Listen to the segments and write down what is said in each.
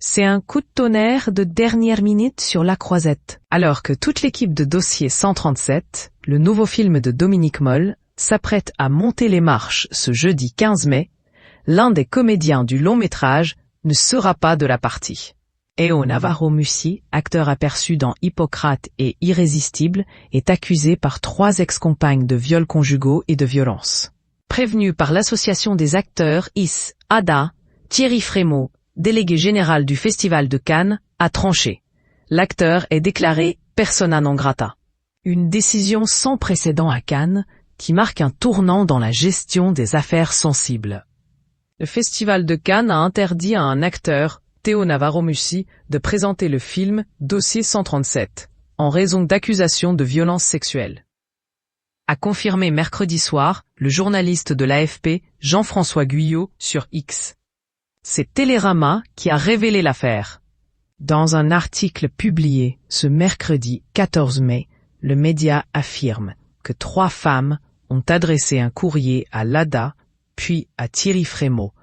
C'est un coup de tonnerre de dernière minute sur la croisette. Alors que toute l'équipe de Dossier 137, le nouveau film de Dominique Moll, s'apprête à monter les marches ce jeudi 15 mai, l'un des comédiens du long-métrage ne sera pas de la partie. Théo Navarro Mussi, acteur aperçu dans Hippocrate et Irrésistible, est accusé par 3 ex-compagnes de viols conjugaux et de violence. Prévenu par l'association des acteurs IS, ADA, Thierry Frémaux, délégué général du Festival de Cannes, a tranché. L'acteur est déclaré persona non grata. Une décision sans précédent à Cannes, qui marque un tournant dans la gestion des affaires sensibles. Le Festival de Cannes a interdit à un acteur, Théo Navarro Mussi, de présenter le film Dossier 137, en raison d'accusations de violences sexuelles. A confirmé mercredi soir le journaliste de l'AFP, Jean-François Guyot, sur X. C'est Télérama qui a révélé l'affaire. Dans un article publié ce mercredi 14 mai, le média affirme que 3 femmes ont adressé un courrier à l'ADA, puis à Thierry Frémaux,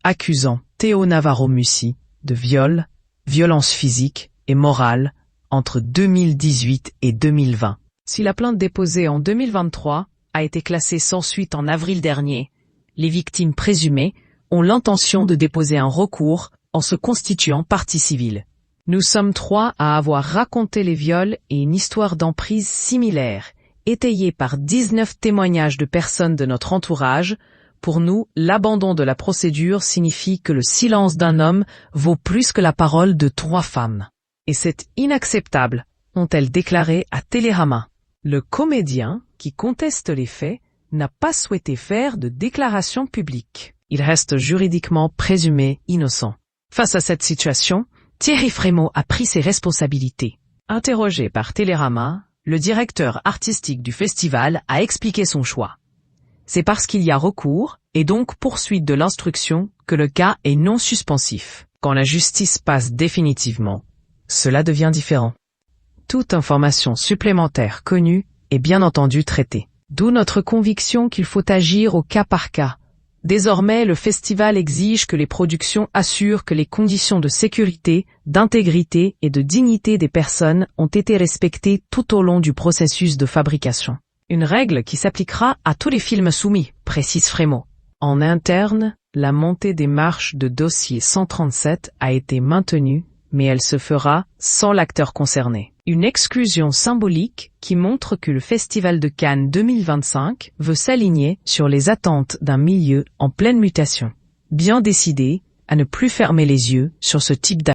accusant Théo Navarro Mussi de viol, violence physique et morale entre 2018 et 2020. Si la plainte déposée en 2023 a été classée sans suite en avril dernier, les victimes présumées ont l'intention de déposer un recours en se constituant partie civile. Nous sommes 3 à avoir raconté les viols et une histoire d'emprise similaire, étayée par 19 témoignages de personnes de notre entourage. Pour nous, l'abandon de la procédure signifie que le silence d'un homme vaut plus que la parole de 3 femmes. Et c'est inacceptable, ont-elles déclaré à Télérama. Le comédien, qui conteste les faits, n'a pas souhaité faire de déclaration publique. Il reste juridiquement présumé innocent. Face à cette situation, Thierry Frémaux a pris ses responsabilités. Interrogé par Télérama, le directeur artistique du festival a expliqué son choix. C'est parce qu'il y a recours, et donc poursuite de l'instruction, que le cas est non suspensif. Quand la justice passe définitivement, cela devient différent. Toute information supplémentaire connue est bien entendu traitée. D'où notre conviction qu'il faut agir au cas par cas. Désormais, le festival exige que les productions assurent que les conditions de sécurité, d'intégrité et de dignité des personnes ont été respectées tout au long du processus de fabrication. Une règle qui s'appliquera à tous les films soumis, précise Frémaux. En interne, la montée des marches de Dossier 137 a été maintenue, mais elle se fera sans l'acteur concerné. Une exclusion symbolique qui montre que le Festival de Cannes 2025 veut s'aligner sur les attentes d'un milieu en pleine mutation. Bien décidé à ne plus fermer les yeux sur ce type d'acte.